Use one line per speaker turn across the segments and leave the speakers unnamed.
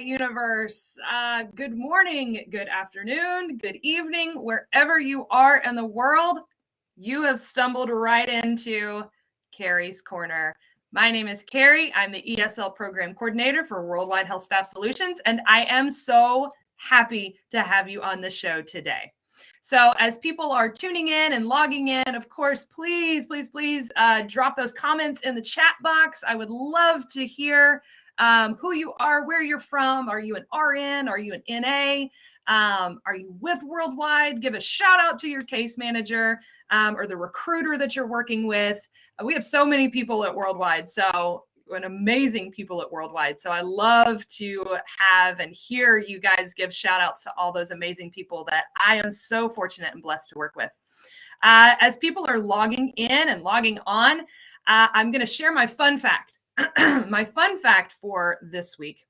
universe. Good morning, good afternoon, good evening, wherever you are in the world. You have stumbled right into Kari's Corner. My name is Kari. I'm the ESL Program Coordinator for Worldwide HealthStaff Solutions, and I am so happy to have you on the show today. So as people are tuning in and logging in, of course, please drop those comments in the chat box. I would love to hear who you are, where you're from. Are you an RN? Are you an NA? Are you with Worldwide? Give a shout out to your case manager or the recruiter that you're working with. We have so many people at Worldwide, and amazing people at Worldwide. So I love to have and hear you guys give shout outs to all those amazing people that I am so fortunate and blessed to work with. As people are logging in and logging on, I'm going to share my fun fact. My fun fact for this week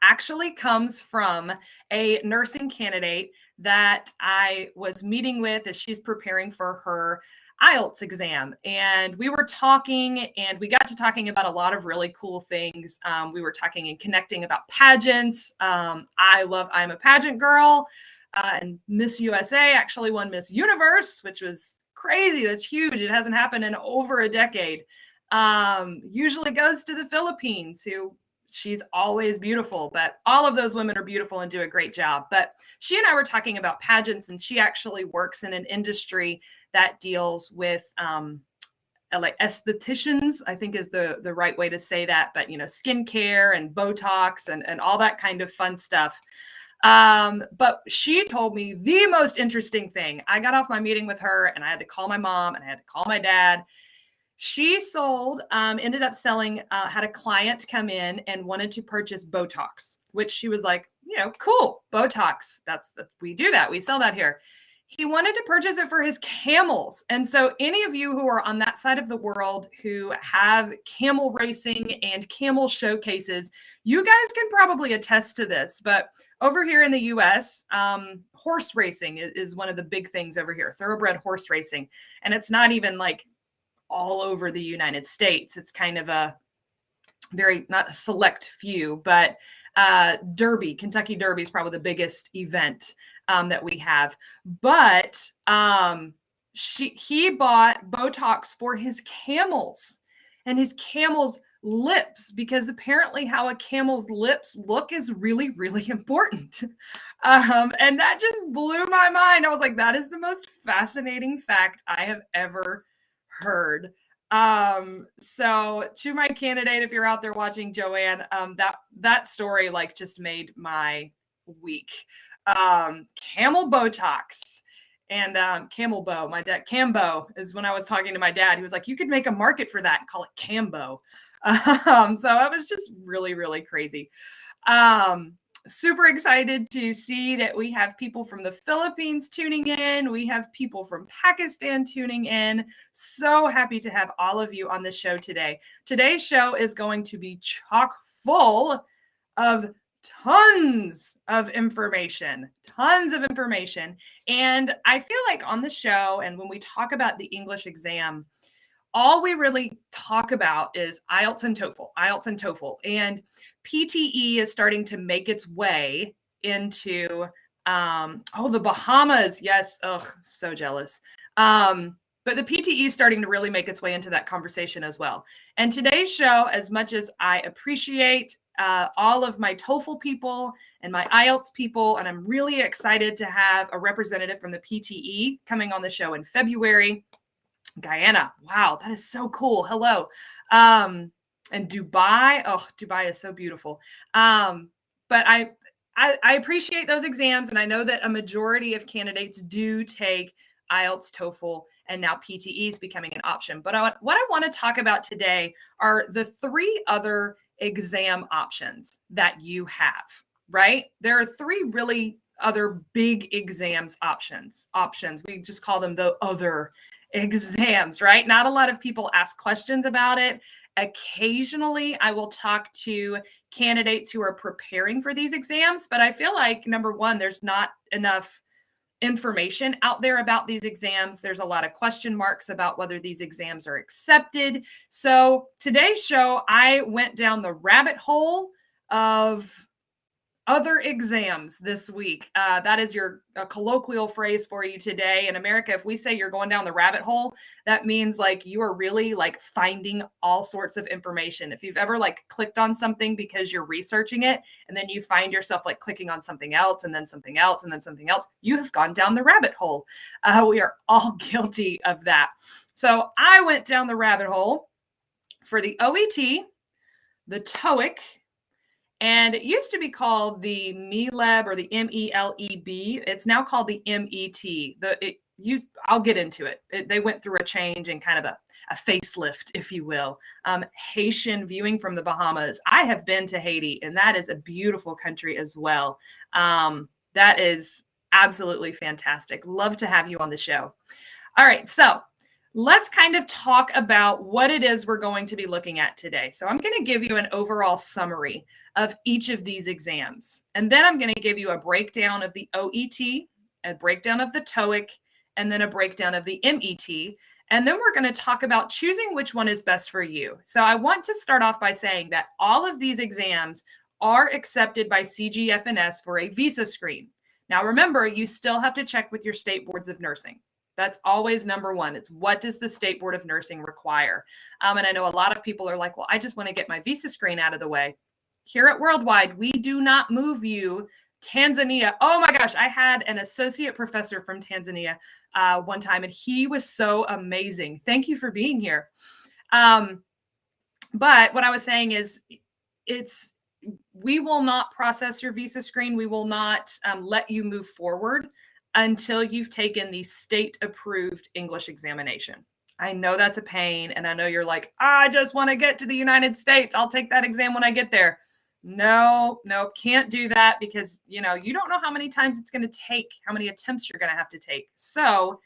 actually comes from a nursing candidate that I was meeting with as she's preparing for her IELTS exam. And we were talking and we got to talking about a lot of really cool things. We were talking and connecting about pageants. I'm a pageant girl, and Miss USA actually won Miss Universe, which was crazy. That's huge. It hasn't happened in over a decade. Usually goes to the Philippines, she's always beautiful, but all of those women are beautiful and do a great job. But she and I were talking about pageants, and she actually works in an industry that deals with like estheticians, I think is the right way to say that, but skincare and Botox and all that kind of fun stuff. But she told me the most interesting thing. I got off my meeting with her and I had to call my mom and I had to call my dad. She ended up selling, had a client come in and wanted to purchase Botox, which she was like, cool, Botox. We do that. We sell that here. He wanted to purchase it for his camels. And so any of you who are on that side of the world who have camel racing and camel showcases, you guys can probably attest to this. But over here in the US, horse racing is one of the big things over here, thoroughbred horse racing. And it's not even like all over the United States. It's kind of a not a select few, but Kentucky Derby is probably the biggest event that we have. But he bought Botox for his camels and his camels' lips, because apparently how a camel's lips look is really, really important. And that just blew my mind. I was like, that is the most fascinating fact I have ever heard. So to my candidate, if you're out there watching, Joanne, that story just made my week. Camel Botox and Camel Bow. My dad, Cambo is when I was talking to my dad. He was like, you could make a market for that and call it Cambo. So that was just really, really crazy. Super excited to see that we have people from the Philippines tuning in. We have people from Pakistan tuning in. So happy to have all of you on the show today. Today's show is going to be chock full of tons of information. And I feel like on the show, and when we talk about the English exam, all we really talk about is IELTS and TOEFL. And PTE is starting to make its way into, the Bahamas. Yes. Ugh, so jealous. But the PTE is starting to really make its way into that conversation as well. And today's show, as much as I appreciate all of my TOEFL people and my IELTS people, and I'm really excited to have a representative from the PTE coming on the show in February. Guyana. Wow, that is so cool. Hello. And Dubai. Oh, Dubai is so beautiful. But I appreciate those exams, and I know that a majority of candidates do take IELTS, TOEFL, and now PTE is becoming an option. But what I want to talk about today are the three other exam options that you have, right? There are three really other big exams options. We just call them the other exams, right? Not a lot of people ask questions about it. Occasionally, I will talk to candidates who are preparing for these exams, but I feel like, number one, there's not enough information out there about these exams. There's a lot of question marks about whether these exams are accepted. So today's show, I went down the rabbit hole of other exams this week. That is your colloquial phrase for you today. In America, if we say you're going down the rabbit hole, that means like you are really like finding all sorts of information. If you've ever like clicked on something because you're researching it and then you find yourself like clicking on something else and then something else and then something else, you have gone down the rabbit hole. We are all guilty of that. So I went down the rabbit hole for the OET, the TOEIC, and it used to be called the MELEB or the MELEB. It's now called the MET. I'll get into it. They went through a change and kind of a facelift, if you will. Haitian viewing from the Bahamas. I have been to Haiti, and that is a beautiful country as well. That is absolutely fantastic. Love to have you on the show. All right, so let's kind of talk about what it is we're going to be looking at today. So I'm going to give you an overall summary of each of these exams. And then I'm going to give you a breakdown of the OET, a breakdown of the TOEIC, and then a breakdown of the MET. And then we're going to talk about choosing which one is best for you. So I want to start off by saying that all of these exams are accepted by CGFNS for a visa screen. Now, remember, you still have to check with your state boards of nursing. That's always number one. It's what does the State Board of Nursing require? And I know a lot of people are like, well, I just want to get my visa screen out of the way. Here at Worldwide, we do not move you. Tanzania. Oh my gosh, I had an associate professor from Tanzania one time, and he was so amazing. Thank you for being here. But what I was saying is we will not process your visa screen. We will not let you move forward until you've taken the state-approved English examination. I know that's a pain, and I know you're like, I just want to get to the United States. I'll take that exam when I get there. No, can't do that because, you don't know how many times it's going to take, how many attempts you're going to have to take. So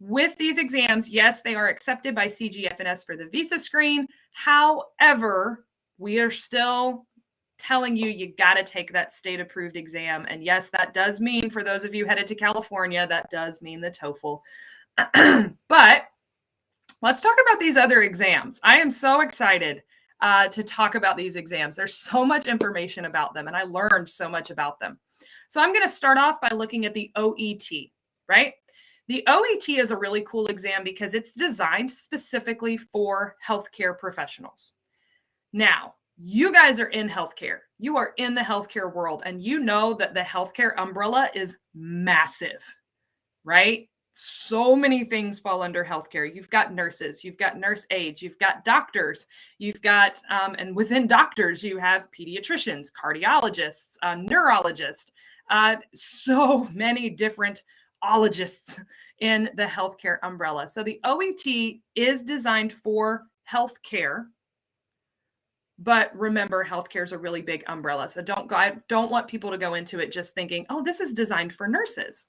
with these exams, yes, they are accepted by CGFNS for the visa screen. However, we are still telling you got to take that state-approved exam. And yes, that does mean, for those of you headed to California, that does mean the TOEFL. But let's talk about these other exams. I am so excited to talk about these exams. There's so much information about them, and I learned so much about them. So I'm going to start off by looking at the OET, right? The OET is a really cool exam because it's designed specifically for healthcare professionals. Now, you guys are in healthcare. You are in the healthcare world, and you know that the healthcare umbrella is massive, right? So many things fall under healthcare. You've got nurses, you've got nurse aides, you've got doctors, you've got, and within doctors, you have pediatricians, cardiologists, neurologists, so many different ologists in the healthcare umbrella. So the OET is designed for healthcare. But remember, healthcare is a really big umbrella. So I don't want people to go into it just thinking, oh, this is designed for nurses.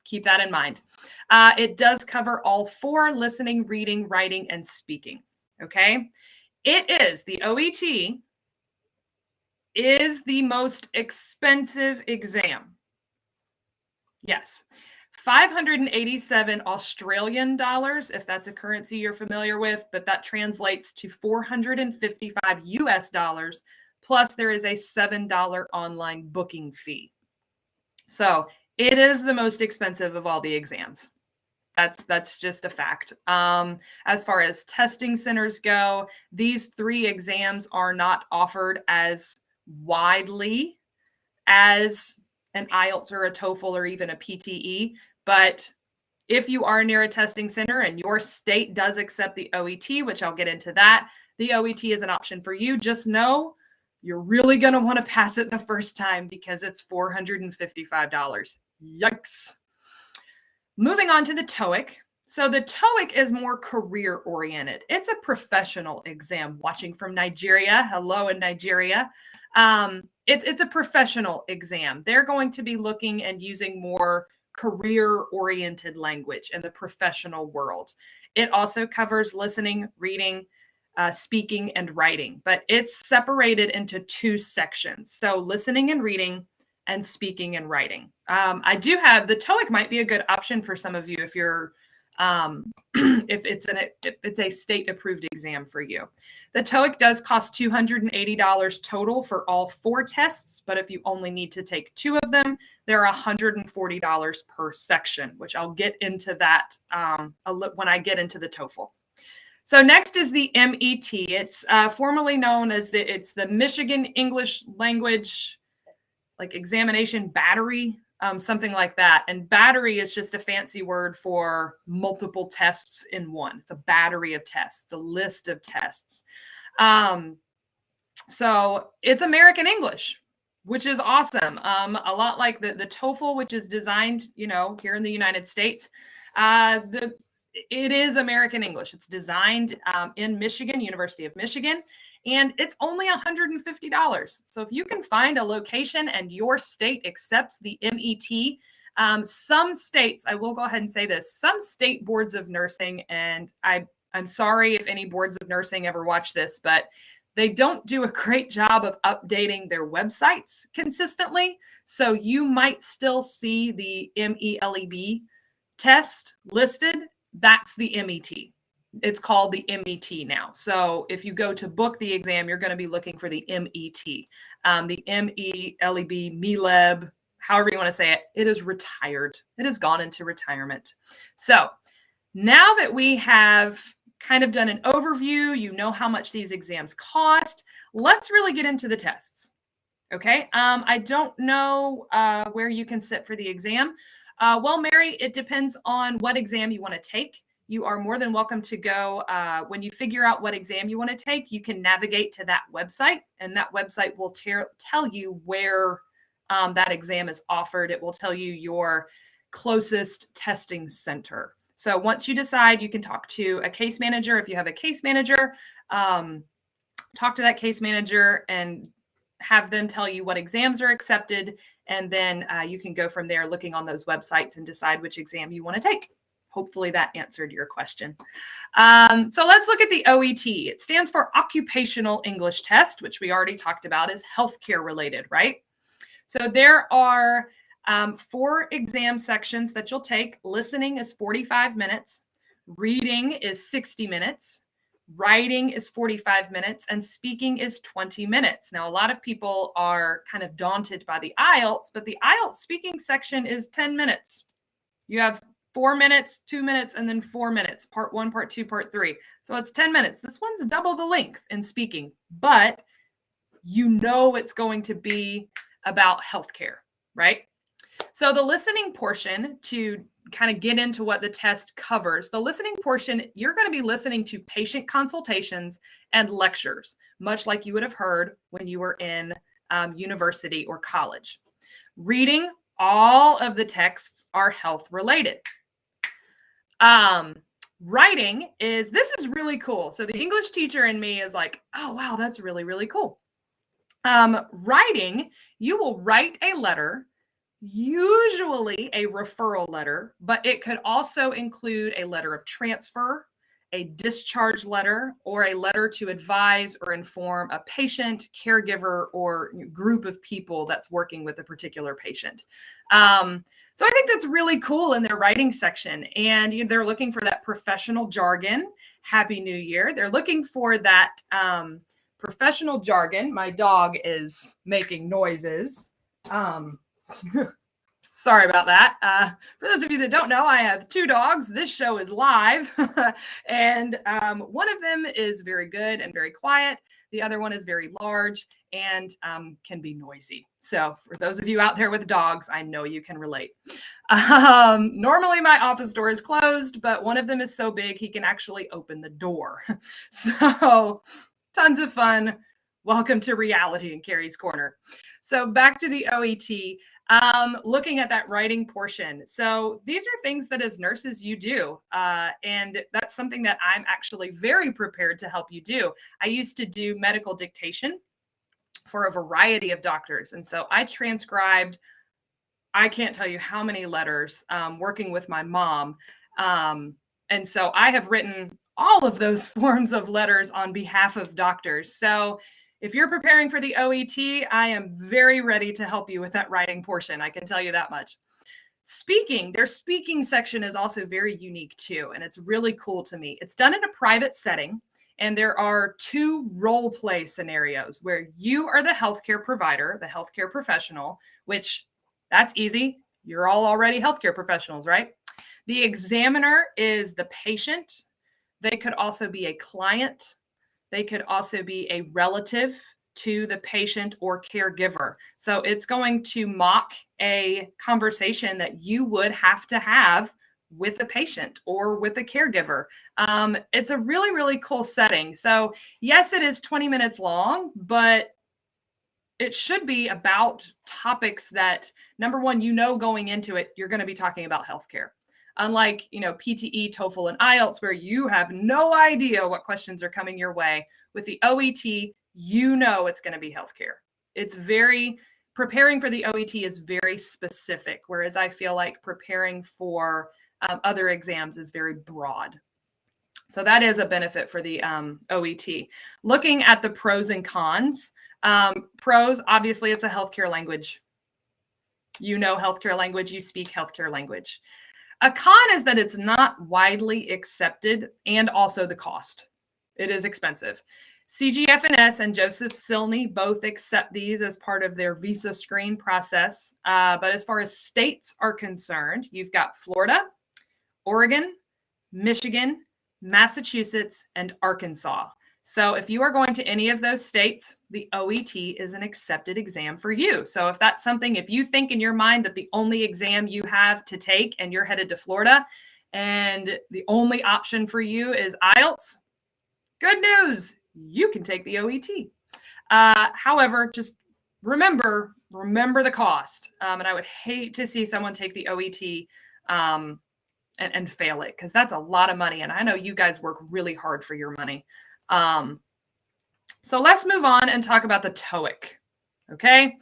Keep that in mind. It does cover all four: listening, reading, writing, and speaking. Okay. The OET is the most expensive exam. Yes. 587 Australian dollars, if that's a currency you're familiar with, but that translates to 455 US dollars. Plus, there is a $7 online booking fee. So it is the most expensive of all the exams. That's just a fact. As far as testing centers go, these three exams are not offered as widely as an IELTS or a TOEFL or even a PTE. But if you are near a testing center and your state does accept the OET, which I'll get into that, the OET is an option for you. Just know you're really going to want to pass it the first time because it's $455. Yikes. Moving on to the TOEIC. So the TOEIC is more career oriented. It's a professional exam. Watching from Nigeria. Hello in Nigeria. It's a professional exam. They're going to be looking and using more career-oriented language in the professional world. It also covers listening, reading, speaking, and writing, but it's separated into two sections. So listening and reading and speaking and writing. I do have the TOEIC might be a good option for some of you if you're if it's a state approved exam for you. The TOEIC does cost $280 total for all 4 tests, but if you only need to take 2 of them, they're $140 per section, which I'll get into that when I get into the TOEFL. So next is the MET. It's formerly known as the Michigan English Language Examination Battery, something like that. And battery is just a fancy word for multiple tests in one. It's a battery of tests, it's a list of tests. So it's American English, which is awesome. A lot like the TOEFL, which is designed, here in the United States. It is American English. It's designed in Michigan, University of Michigan, and it's only $150. So if you can find a location and your state accepts the MET, some states, I will go ahead and say this, some state boards of nursing, and I'm sorry if any boards of nursing ever watch this, but they don't do a great job of updating their websites consistently. So you might still see the MELEB test listed. That's the MET. It's called the MET now. So if you go to book the exam, you're going to be looking for the MET. The MELEB, MELEB, however you want to say it, it is retired. It has gone into retirement. So now that we have kind of done an overview, you know how much these exams cost, let's really get into the tests. Okay. I don't know where you can sit for the exam. Well, Mary, it depends on what exam you want to take. You are more than welcome to go. When you figure out what exam you want to take, you can navigate to that website, and that website will tell you where that exam is offered. It will tell you your closest testing center. So once you decide, you can talk to a case manager. If you have a case manager, talk to that case manager and have them tell you what exams are accepted. And then you can go from there looking on those websites and decide which exam you want to take. Hopefully that answered your question. So let's look at the OET. It stands for Occupational English Test, which we already talked about is healthcare related, right? So there are 4 exam sections that you'll take. Listening is 45 minutes. Reading is 60 minutes. Writing is 45 minutes, and speaking is 20 minutes. Now, a lot of people are kind of daunted by the IELTS, but the IELTS speaking section is 10 minutes. You have 4 minutes, 2 minutes, and then 4 minutes, part 1, part 2, part 3. So it's 10 minutes. This one's double the length in speaking, but you know it's going to be about healthcare, right? So the listening portion, to kind of get into what the test covers, the listening portion, you're going to be listening to patient consultations and lectures, much like you would have heard when you were in university or college. Reading, all of the texts are health related. Writing this is really cool. So the English teacher in me is like, oh, wow, that's really, really cool. Writing, you will write a letter, usually a referral letter, but it could also include a letter of transfer, a discharge letter, or a letter to advise or inform a patient, caregiver, or group of people that's working with a particular patient. So I think that's really cool in their writing section. And they're looking for that professional jargon. Happy New Year. They're looking for that professional jargon. My dog is making noises. Sorry about that. For those of you that don't know, I have 2 dogs. This show is live, and one of them is very good and very quiet. The other one is very large and can be noisy. So for those of you out there with dogs, I know you can relate. Normally my office door is closed, but one of them is so big he can actually open the door. So tons of fun. Welcome to reality in Kari's Corner. So back to the OET. Looking at that writing portion. So these are things that as nurses you do. And that's something that I'm actually very prepared to help you do. I used to do medical dictation for a variety of doctors. And so I transcribed, I can't tell you how many letters working with my mom. And so I have written all of those forms of letters on behalf of doctors. So if you're preparing for the OET, I am very ready to help you with that writing portion. I can tell you that much. Their speaking section is also very unique too, and it's really cool to me. It's done in a private setting, and there are 2 role play scenarios where you are the healthcare provider, the healthcare professional, which that's easy. You're all already healthcare professionals, right? The examiner is the patient. They could also be a client. They could also be a relative to the patient or caregiver. So it's going to mock a conversation that you would have to have with a patient or with a caregiver. It's a really, really cool setting. So yes, it is 20 minutes long, but it should be about topics that, number one, going into it, you're going to be talking about healthcare. Unlike, PTE, TOEFL, and IELTS, where you have no idea what questions are coming your way. With the OET, it's going to be healthcare. Preparing for the OET is very specific, whereas I feel like preparing for other exams is very broad. So that is a benefit for the OET. Looking at the pros and cons, pros, obviously, it's a healthcare language. Healthcare language, you speak healthcare language. A con is that it's not widely accepted, and also the cost. It is expensive. CGFNS and Joseph Silney both accept these as part of their visa screen process. But as far as states are concerned, you've got Florida, Oregon, Michigan, Massachusetts, and Arkansas. So if you are going to any of those states, the OET is an accepted exam for you. So if you think in your mind that the only exam you have to take and you're headed to Florida and the only option for you is IELTS, good news, you can take the OET. However, just remember the cost. And I would hate to see someone take the OET and fail it, because that's a lot of money. And I know you guys work really hard for your money. So let's move on and talk about the TOEIC. Okay.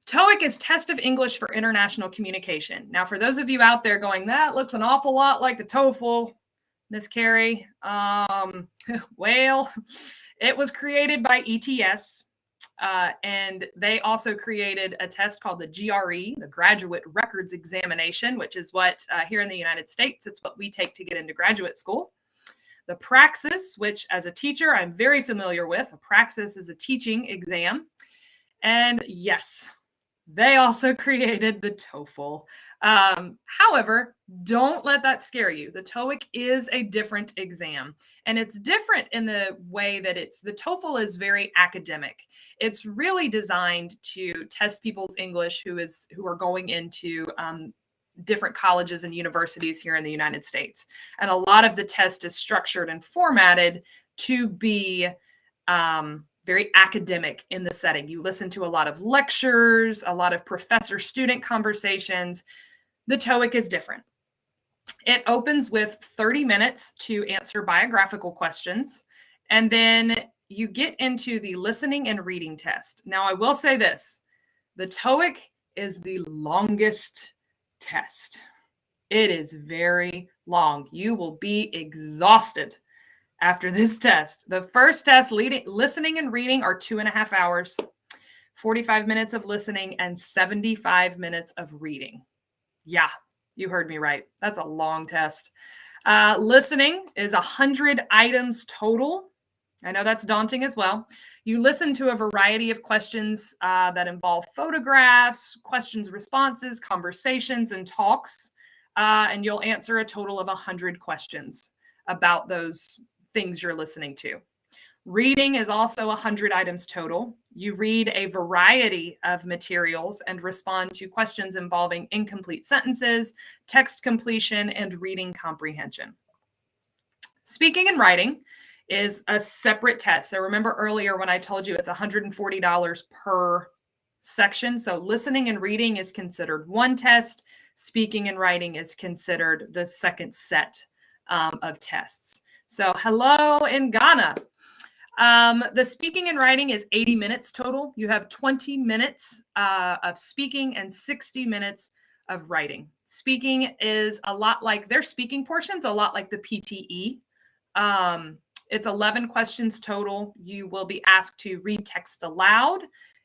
TOEIC is Test of English for International Communication. Now, for those of you out there going, that looks an awful lot like the TOEFL, Miss Kari, well, it was created by ETS, and they also created a test called the GRE, the Graduate Records Examination, which is what here in the United States, it's what we take to get into graduate school. The Praxis, which as a teacher, I'm very familiar with. A Praxis is a teaching exam. And yes, they also created the TOEFL. However, don't let that scare you. The TOEIC is a different exam, and it's different in the way that the TOEFL is very academic. It's really designed to test people's English who are going into different colleges and universities here in the United States. And a lot of the test is structured and formatted to be very academic in the setting. You listen to a lot of lectures, a lot of professor-student conversations. The TOEIC is different. It opens with 30 minutes to answer biographical questions, and then you get into the listening and reading test. Now, I will say this, the TOEIC is the longest test. It is very long. You will be exhausted after this test. The first test, listening and reading, are 2.5 hours, 45 minutes of listening and 75 minutes of reading. Yeah, you heard me right. That's a long test. Listening is 100 items total. I know that's daunting as well. You listen to a variety of questions that involve photographs, questions, responses, conversations, and talks. And you'll answer a total of 100 questions about those things you're listening to. Reading is also 100 items total. You read a variety of materials and respond to questions involving incomplete sentences, text completion, and reading comprehension. Speaking and writing is a separate test. So remember earlier when I told you it's $140 per section. So listening and reading is considered one test. Speaking and writing is considered the second set of tests. So hello in Ghana. The speaking and writing is 80 minutes total. You have 20 minutes of speaking and 60 minutes of writing. Speaking is a lot like their speaking portions, a lot like the PTE. It's 11 questions total. You will be asked to read text aloud.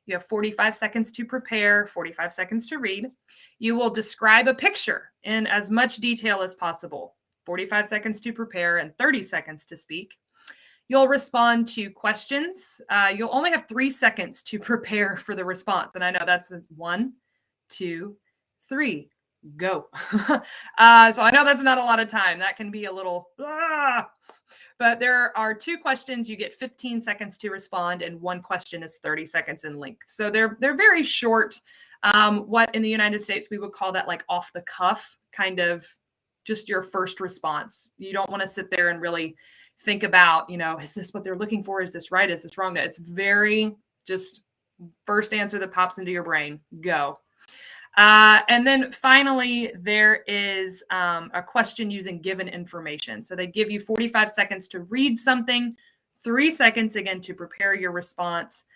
You have 45 seconds to prepare, 45 seconds to read. You will describe a picture in as much detail as possible, 45 seconds to prepare and 30 seconds to speak. You'll respond to questions. You'll only have 3 seconds to prepare for the response. And I know that's 1, 2, 3, go. So I know that's not a lot of time. That can be a little, but there are 2 questions. You get 15 seconds to respond, and 1 question is 30 seconds in length. So they're very short. What in the United States we would call that like off the cuff, kind of just your first response. You don't want to sit there and really think about, is this what they're looking for? Is this right? Is this wrong? It's very just first answer that pops into your brain, go. And then finally, there is a question using given information. So they give you 45 seconds to read something, 3 seconds again to prepare your response.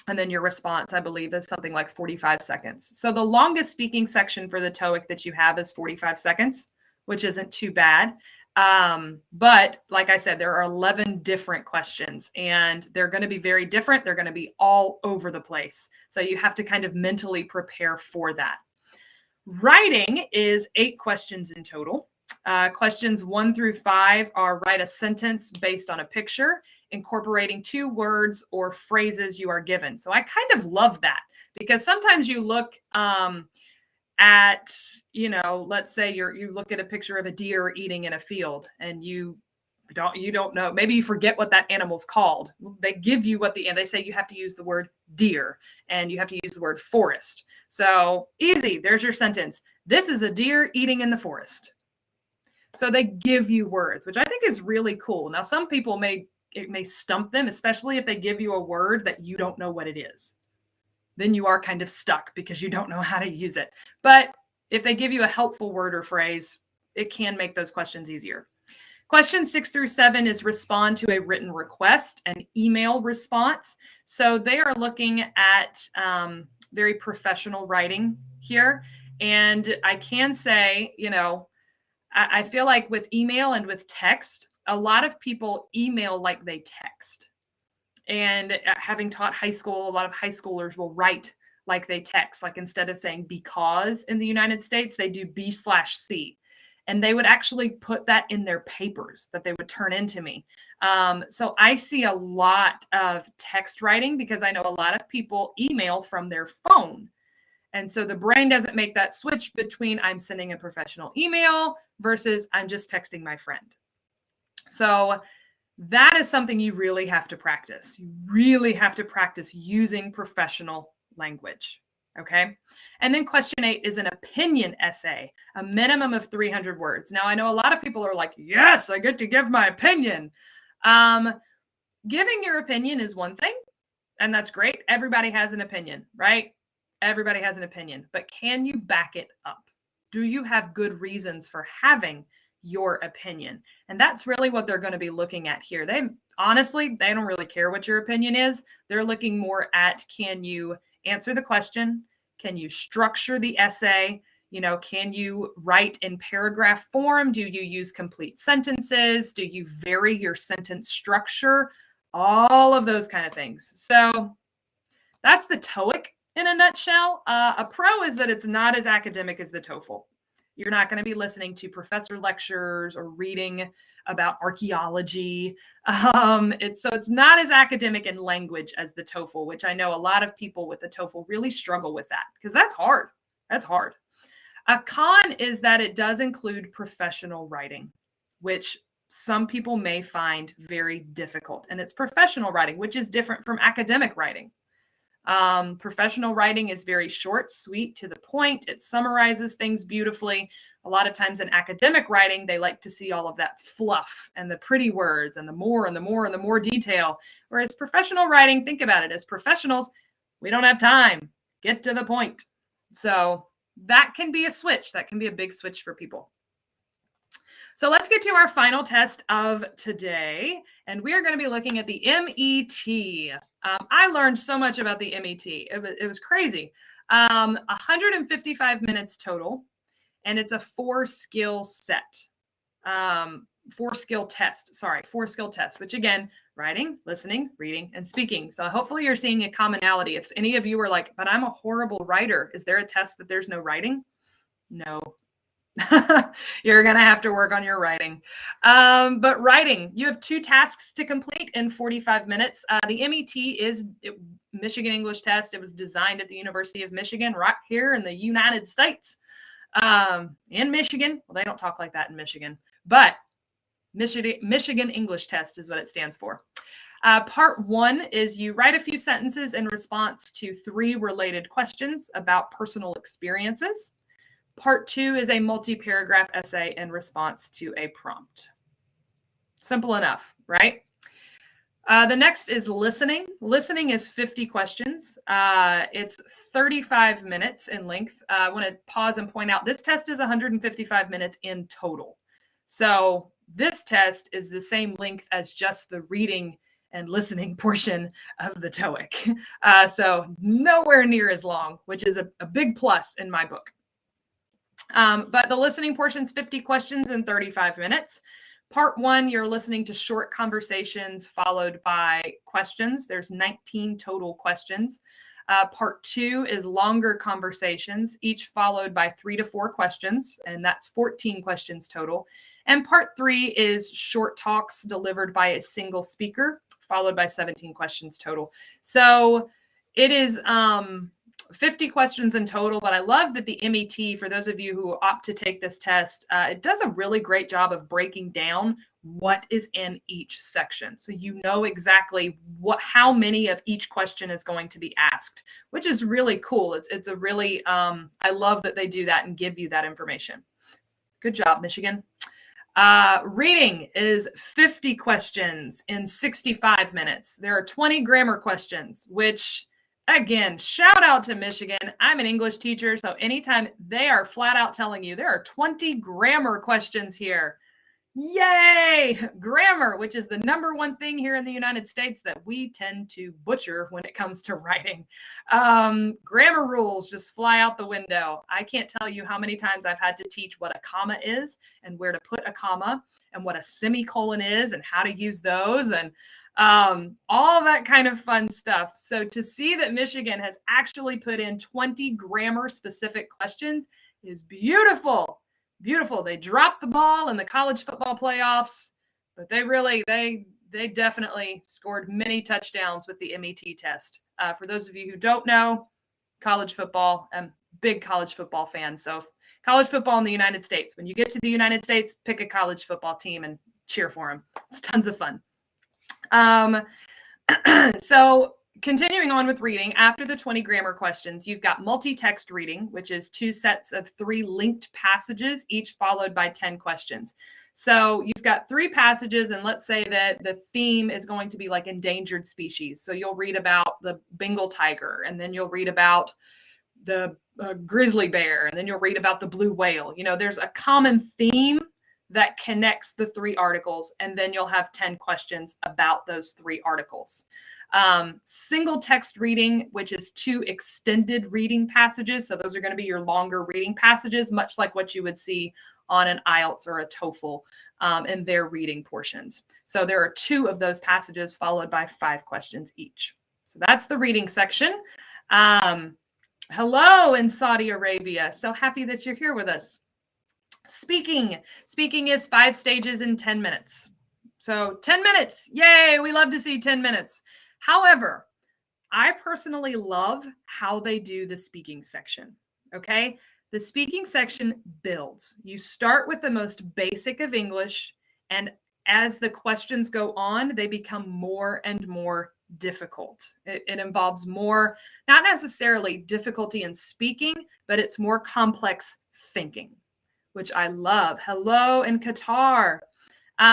And then your response, I believe, is something like 45 seconds. So the longest speaking section for the TOEIC that you have is 45 seconds, which isn't too bad. But like I said, there are 11 different questions, and they're going to be very different. They're going to be all over the place. So you have to kind of mentally prepare for that. Writing is 8 questions in total. Questions 1 through 5 are write a sentence based on a picture, incorporating 2 words or phrases you are given. So I kind of love that, because sometimes you look at, let's say you look at a picture of a deer eating in a field, and you don't know, maybe you forget what that animal's called. They give you they say you have to use the word deer, and you have to use the word forest. So easy, there's your sentence. This is a deer eating in the forest. So they give you words, which I think is really cool. Now, some people it may stump them, especially if they give you a word that you don't know what it is. Then you are kind of stuck because you don't know how to use it. But if they give you a helpful word or phrase, it can make those questions easier. Questions 6 through 7 is respond to a written request, an email response. So they are looking at very professional writing here. And I can say, I feel like with email and with text, a lot of people email like they text. And having taught high school, a lot of high schoolers will write like they text. Like instead of saying because in the United States, they do B/C. And they would actually put that in their papers that they would turn into me. So I see a lot of text writing because I know a lot of people email from their phone. And so the brain doesn't make that switch between I'm sending a professional email versus I'm just texting my friend. So that is something you really have to practice. You really have to practice using professional language. Okay. And then question 8 is an opinion essay, a minimum of 300 words. Now, I know a lot of people are like, yes, I get to give my opinion. Giving your opinion is one thing, and that's great. Everybody has an opinion, right? Everybody has an opinion, but can you back it up? Do you have good reasons for having your opinion? And that's really what they're going to be looking at here. They don't really care what your opinion is. They're looking more at, can you answer the question? Can you structure the essay? Can you write in paragraph form? Do you use complete sentences? Do you vary your sentence structure? All of those kind of things. So that's the TOEIC in a nutshell. A pro is that it's not as academic as the TOEFL. You're not going to be listening to professor lectures or reading about archaeology. It's not as academic in language as the TOEFL, which I know a lot of people with the TOEFL really struggle with that because that's hard. That's hard. A con is that it does include professional writing, which some people may find very difficult. And it's professional writing, which is different from academic writing. Professional writing is very short, sweet, to the point. It summarizes things beautifully. A lot of times in academic writing, they like to see all of that fluff and the pretty words and the more and the more and the more detail. Whereas professional writing, think about it, as professionals, we don't have time. Get to the point. So that can be a switch. That can be a big switch for people. So let's get to our final test of today, and we are going to be looking at the MET. I learned so much about the MET. It was crazy. 155 minutes total, and it's a 4-skill set. 4-skill test, which again, writing, listening, reading, and speaking. So hopefully you're seeing a commonality. If any of you are like, but I'm a horrible writer, is there a test that there's no writing? No. You're going to have to work on your writing. But writing, you have 2 tasks to complete in 45 minutes. The MET is Michigan English test. It was designed at the University of Michigan right here in the United States. In Michigan, well, they don't talk like that in Michigan, but Michigan English test is what it stands for. Part 1 is you write a few sentences in response to 3 related questions about personal experiences. Part 2 is a multi-paragraph essay in response to a prompt. Simple enough, right? The next is listening. Listening is 50 questions. It's 35 minutes in length. I want to pause and point out this test is 155 minutes in total. So this test is the same length as just the reading and listening portion of the TOEIC. So nowhere near as long, which is a big plus in my book. But the listening portion is 50 questions in 35 minutes. Part 1, you're listening to short conversations followed by questions. There's 19 total questions. Part 2 is longer conversations, each followed by 3 to 4 questions, and that's 14 questions total. And part 3 is short talks delivered by a single speaker, followed by 17 questions total. So it is 50 questions in total, but I love that the MET, for those of you who opt to take this test, it does a really great job of breaking down what is in each section. So you know exactly how many of each question is going to be asked, which is really cool. It's a really, I love that they do that and give you that information. Good job, Michigan. Reading is 50 questions in 65 minutes. There are 20 grammar questions, which again, shout out to Michigan. I'm an English teacher, so anytime they are flat out telling you there are 20 grammar questions here. Yay! Grammar, which is the number one thing here in the United States that we tend to butcher when it comes to writing. Grammar rules just fly out the window. I can't tell you how many times I've had to teach what a comma is and where to put a comma and what a semicolon is and how to use those and all that kind of fun stuff. So to see that Michigan has actually put in 20 grammar specific questions is beautiful. Beautiful. They dropped the ball in the college football playoffs, but they definitely scored many touchdowns with the MET test. For those of you who don't know, college football, I'm a big college football fan. So college football in the United States, when you get to the United States, pick a college football team and cheer for them. It's tons of fun. So continuing on with reading, after the 20 grammar questions, you've got multi-text reading, which is 2 sets of 3 linked passages, each followed by 10 questions. So you've got 3 passages, and let's say that the theme is going to be like endangered species. So you'll read about the Bengal tiger, and then you'll read about the grizzly bear, and then you'll read about the blue whale. You know, there's a common theme that connects the 3 articles, and then you'll have 10 questions about those 3 articles. Single text reading, which is 2 extended reading passages. So those are going to be your longer reading passages, much like what you would see on an IELTS or a TOEFL in their reading portions. So there are 2 of those passages followed by 5 questions each. So that's the reading section. Hello in Saudi Arabia. So happy that you're here with us. Speaking is 5 stages in 10 minutes. So 10 minutes. Yay. We love to see 10 minutes. However, I personally love how they do the speaking section. Okay. The speaking section builds. You start with the most basic of English, and as the questions go on, they become more and more difficult. It involves more, not necessarily difficulty in speaking, but it's more complex thinking, which I love. Hello in Qatar.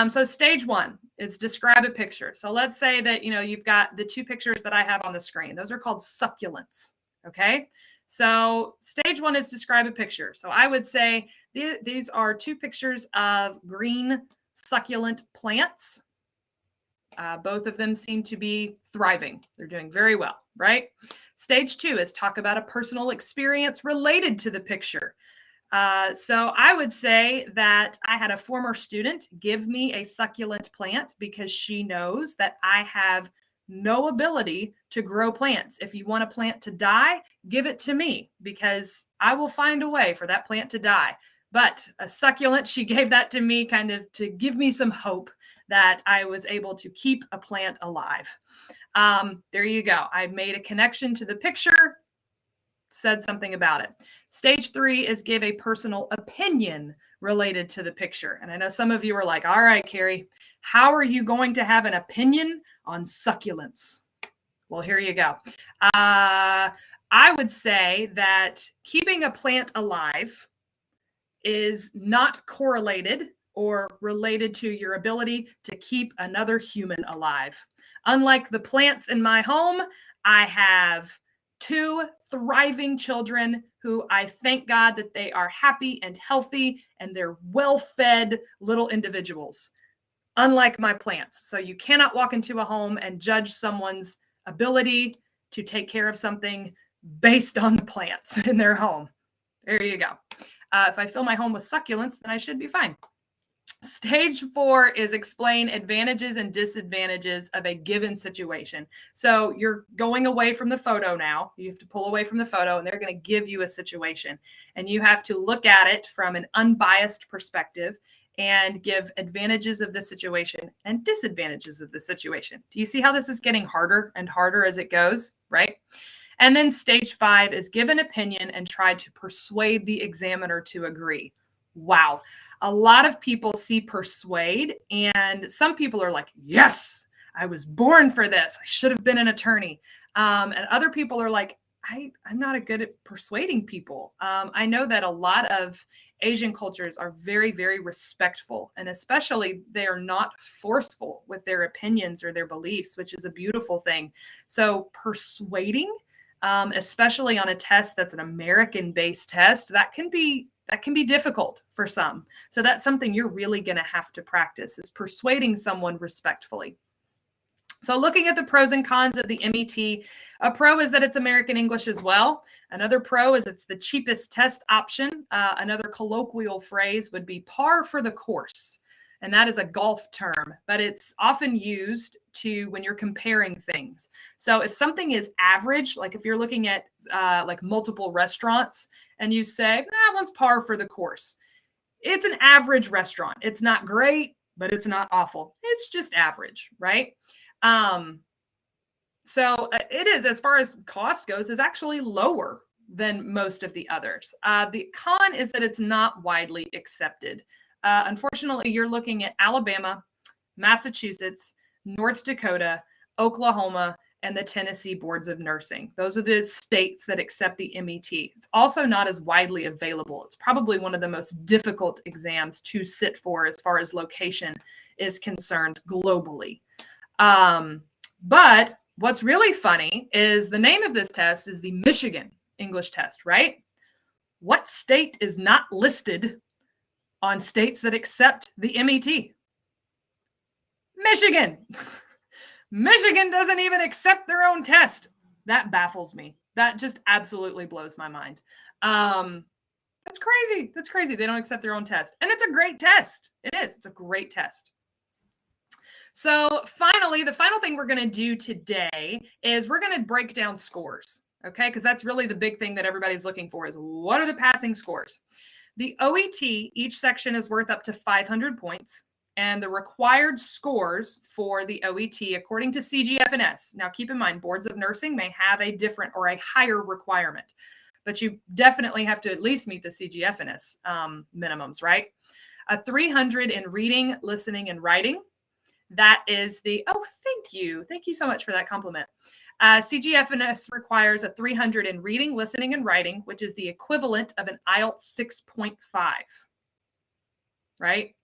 So stage 1 is describe a picture. So let's say that, you've got the 2 pictures that I have on the screen. Those are called succulents. Okay. So stage 1 is describe a picture. So I would say these are 2 pictures of green succulent plants. Both of them seem to be thriving. They're doing very well, right? Stage 2 is talk about a personal experience related to the picture. So I would say that I had a former student give me a succulent plant because she knows that I have no ability to grow plants. If you want a plant to die, give it to me because I will find a way for that plant to die. But a succulent, she gave that to me kind of to give me some hope that I was able to keep a plant alive. There you go. I made a connection to the picture, said something about it. Stage 3 is give a personal opinion related to the picture. And I know some of you are like, all right, Kari, how are you going to have an opinion on succulents? Well, here you go. I would say that keeping a plant alive is not correlated or related to your ability to keep another human alive. Unlike the plants in my home, I have 2 thriving children who I thank God that they are happy and healthy and they're well-fed little individuals, unlike my plants. So you cannot walk into a home and judge someone's ability to take care of something based on the plants in their home. There you go. If I fill my home with succulents, then I should be fine. Stage 4 is explain advantages and disadvantages of a given situation. So you're going away from the photo now. You have to pull away from the photo and they're going to give you a situation. And you have to look at it from an unbiased perspective and give advantages of the situation and disadvantages of the situation. Do you see how this is getting harder and harder as it goes, right? And then stage 5 is give an opinion and try to persuade the examiner to agree. Wow. A lot of people see persuade, and some people are like, yes, I was born for this. I should have been an attorney. And other people are like, I'm not good at persuading people. I know that a lot of Asian cultures are very, very respectful, and especially they are not forceful with their opinions or their beliefs, which is a beautiful thing. So persuading, especially on a test that's an American-based test, that can be difficult for some. So that's something you're really going to have to practice, is persuading someone respectfully. So looking at the pros and cons of the MET, a pro is that it's American English as well. Another pro is it's the cheapest test option. Another colloquial phrase would be par for the course. And that is a golf term, but it's often used when you're comparing things. So if something is average, like if you're looking at like multiple restaurants and you say, that one's par for the course. It's an average restaurant. It's not great, but it's not awful. It's just average, right? So it is, as far as cost goes, is actually lower than most of the others. The con is that it's not widely accepted. Unfortunately, you're looking at Alabama, Massachusetts, North Dakota, Oklahoma, and the Tennessee boards of nursing. Those are the states that accept the MET. It's also not as widely available. It's probably one of the most difficult exams to sit for as far as location is concerned globally. But what's really funny is the name of this test is the Michigan English test, right? What state is not listed on states that accept the MET? Michigan. Michigan doesn't even accept their own test. That baffles me. That just absolutely blows my mind. That's crazy. That's crazy. They don't accept their own test. And it's a great test. It is. It's a great test. So finally, the final thing we're going to do today is we're going to break down scores. Okay, because that's really the big thing that everybody's looking for, is what are the passing scores? The OET, each section is worth up to 500 points. And the required scores for the OET, according to CGFNS. Now, keep in mind, boards of nursing may have a different or a higher requirement, but you definitely have to at least meet the CGFNS minimums, right? A 300 in reading, listening, and writing. That is the, oh, thank you. Thank you so much for that compliment. CGFNS requires a 300 in reading, listening, and writing, which is the equivalent of an IELTS 6.5, right?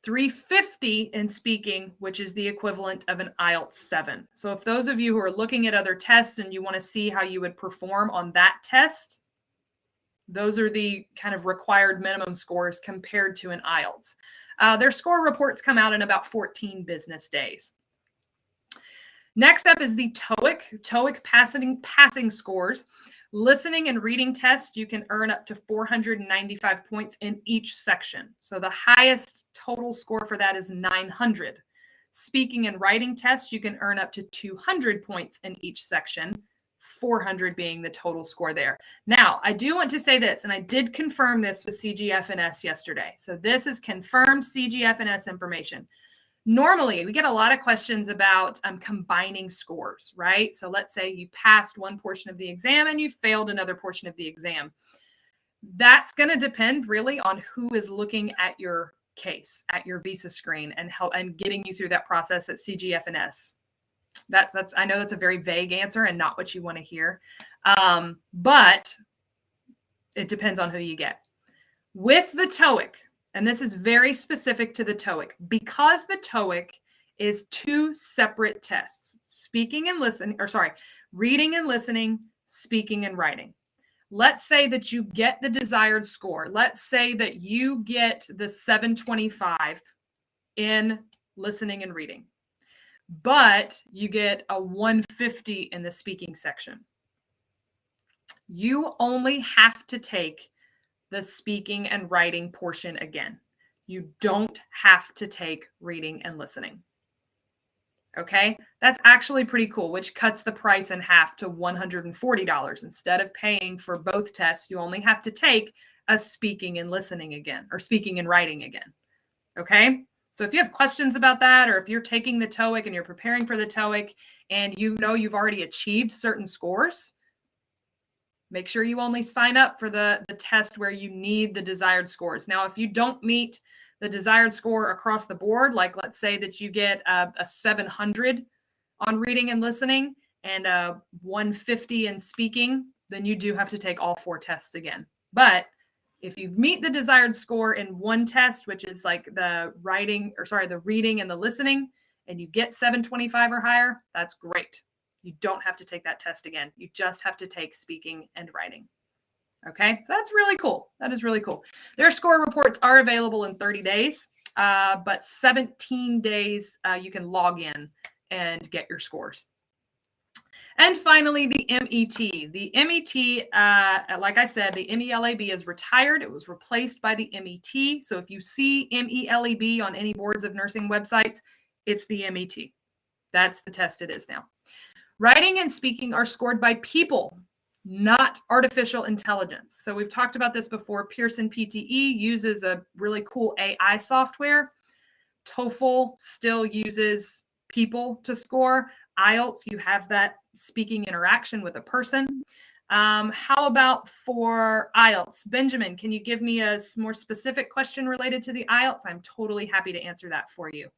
350 in speaking, which is the equivalent of an IELTS 7. So if those of you who are looking at other tests and you want to see how you would perform on that test, those are the kind of required minimum scores compared to an IELTS. Their score reports come out in about 14 business days. Next up is the TOEIC passing scores. Listening and reading tests, you can earn up to 495 points in each section. So the highest total score for that is 900. Speaking and writing tests, you can earn up to 200 points in each section, 400 being the total score there. Now, I do want to say this, and I did confirm this with CGFNS yesterday. So this is confirmed CGFNS information. Normally, we get a lot of questions about combining scores, right? So let's say you passed one portion of the exam and you failed another portion of the exam. That's going to depend really on who is looking at your case, at your visa screen, and getting you through that process at CGFNS. That's I know that's a very vague answer and not what you want to hear, but it depends on who you get. With the TOEIC, and this is very specific to the TOEIC, because the TOEIC is two separate tests, reading and listening, speaking and writing. Let's say that you get the desired score. Let's say that you get the 725 in listening and reading, but you get a 150 in the speaking section. You only have to take the speaking and writing portion again. You don't have to take reading and listening. Okay, that's actually pretty cool, which cuts the price in half to $140. Instead of paying for both tests, you only have to take a speaking and listening again, or speaking and writing again. Okay, so if you have questions about that, or if you're taking the TOEIC and you're preparing for the TOEIC and you know you've already achieved certain scores, make sure you only sign up for the test where you need the desired scores. Now, if you don't meet the desired score across the board, like let's say that you get a 700 on reading and listening and a 150 in speaking, then you do have to take all 4 tests again. But if you meet the desired score in one test, which is like the reading and the listening, and you get 725 or higher, that's great. You don't have to take that test again. You just have to take speaking and writing. Okay, so that's really cool. That is really cool. Their score reports are available in 30 days, but 17 days you can log in and get your scores. And finally, the MET. The MET, like I said, the MELAB is retired. It was replaced by the MET. So if you see MELAB on any boards of nursing websites, it's the MET. That's the test it is now. Writing and speaking are scored by people, not artificial intelligence. So we've talked about this before. Pearson PTE uses a really cool AI software. TOEFL still uses people to score. IELTS, you have that speaking interaction with a person. How about for IELTS? Benjamin, can you give me a more specific question related to the IELTS? I'm totally happy to answer that for you.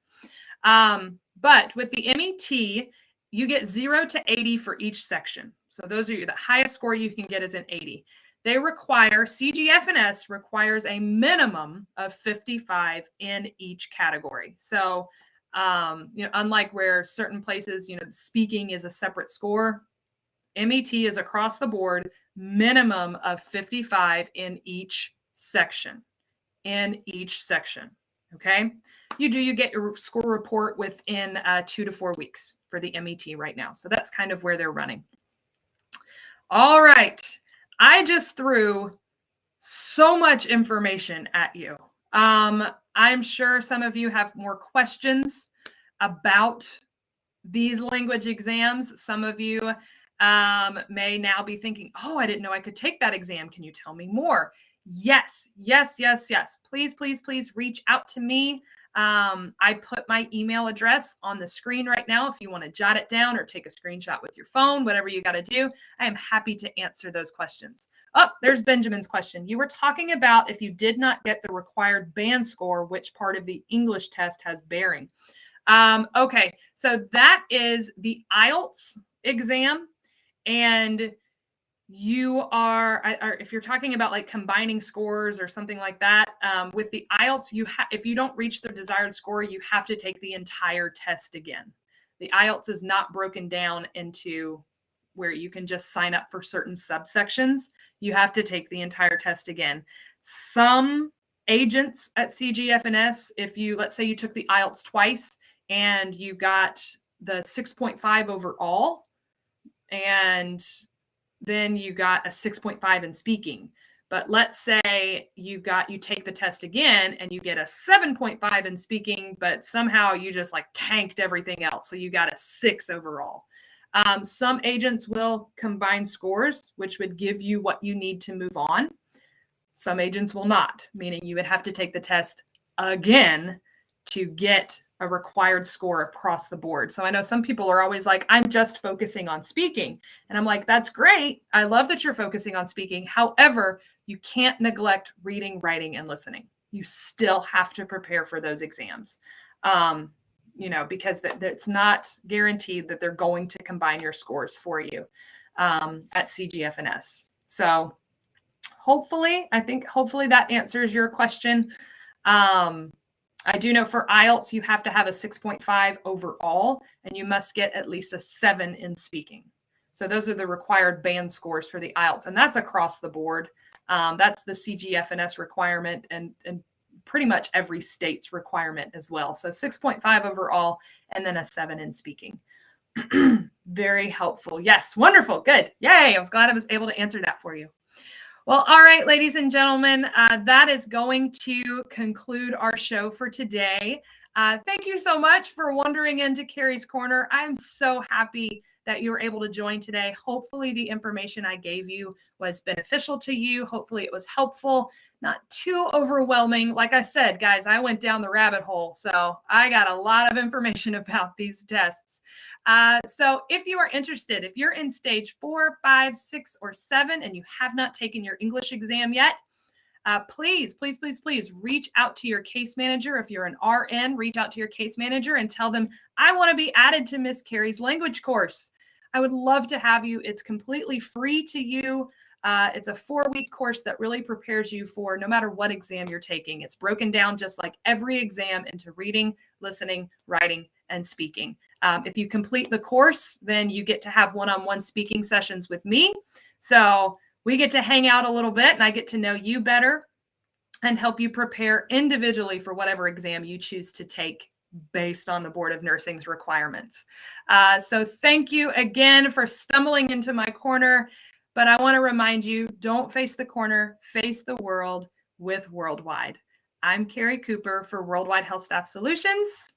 But with the MET, you get 0 to 80 for each section. So those are the highest score you can get is an 80. CGFNS requires a minimum of 55 in each category. So, unlike where certain places, speaking is a separate score, MET is across the board, minimum of 55 in each section. Okay. You get your score report within 2 to 4 weeks for the MET right now. So that's kind of where they're running. All right. I just threw so much information at you. I'm sure some of you have more questions about these language exams. Some of you may now be thinking, oh, I didn't know I could take that exam. Can you tell me more? Yes. Please reach out to me. I put my email address on the screen right now. If you want to jot it down or take a screenshot with your phone, whatever you got to do, I am happy to answer those questions. Oh, there's Benjamin's question. You were talking about if you did not get the required band score, which part of the English test has bearing? Okay, so that is the IELTS exam. And you are, if you're talking about like combining scores or something like that, with the IELTS, if you don't reach the desired score, you have to take the entire test again. The IELTS is not broken down into where you can just sign up for certain subsections. You have to take the entire test again. Some agents at CGFNS, let's say you took the IELTS twice and you got the 6.5 overall, and then you got a 6.5 in speaking. But let's say you take the test again and you get a 7.5 in speaking, but somehow you just like tanked everything else. So you got a 6 overall. Some agents will combine scores, which would give you what you need to move on. Some agents will not, meaning you would have to take the test again to get a required score across the board. So I know some people are always like, I'm just focusing on speaking. And I'm like, that's great. I love that you're focusing on speaking. However, you can't neglect reading, writing, and listening. You still have to prepare for those exams. Because it's not guaranteed that they're going to combine your scores for you at CGFNS. So hopefully that answers your question. I do know for IELTS, you have to have a 6.5 overall, and you must get at least a 7 in speaking. So those are the required band scores for the IELTS, and that's across the board. That's the CGFNS requirement and pretty much every state's requirement as well. So 6.5 overall, and then a 7 in speaking. Very helpful. Yes, wonderful. Good. Yay. I was glad I was able to answer that for you. Well, all right, ladies and gentlemen, that is going to conclude our show for today. Thank you so much for wandering into Kari's Corner. I'm so happy that you were able to join today. Hopefully the information I gave you was beneficial to you. Hopefully it was helpful, not too overwhelming. Like I said, guys, I went down the rabbit hole, so I got a lot of information about these tests. So if you are interested, if you're in stage 4, 5, 6, or 7, and you have not taken your English exam yet, please reach out to your case manager. If you're an RN, reach out to your case manager and tell them, I want to be added to Miss Kari's language course. I would love to have you. It's completely free to you. It's a 4-week course that really prepares you for no matter what exam you're taking. It's broken down just like every exam into reading, listening, writing, and speaking. If you complete the course, then you get to have one-on-one speaking sessions with me. So we get to hang out a little bit and I get to know you better and help you prepare individually for whatever exam you choose to take based on the Board of Nursing's requirements. So thank you again for stumbling into my corner. But I want to remind you, don't face the corner, face the world with Worldwide. I'm Kari Cooper for Worldwide HealthStaff Solutions.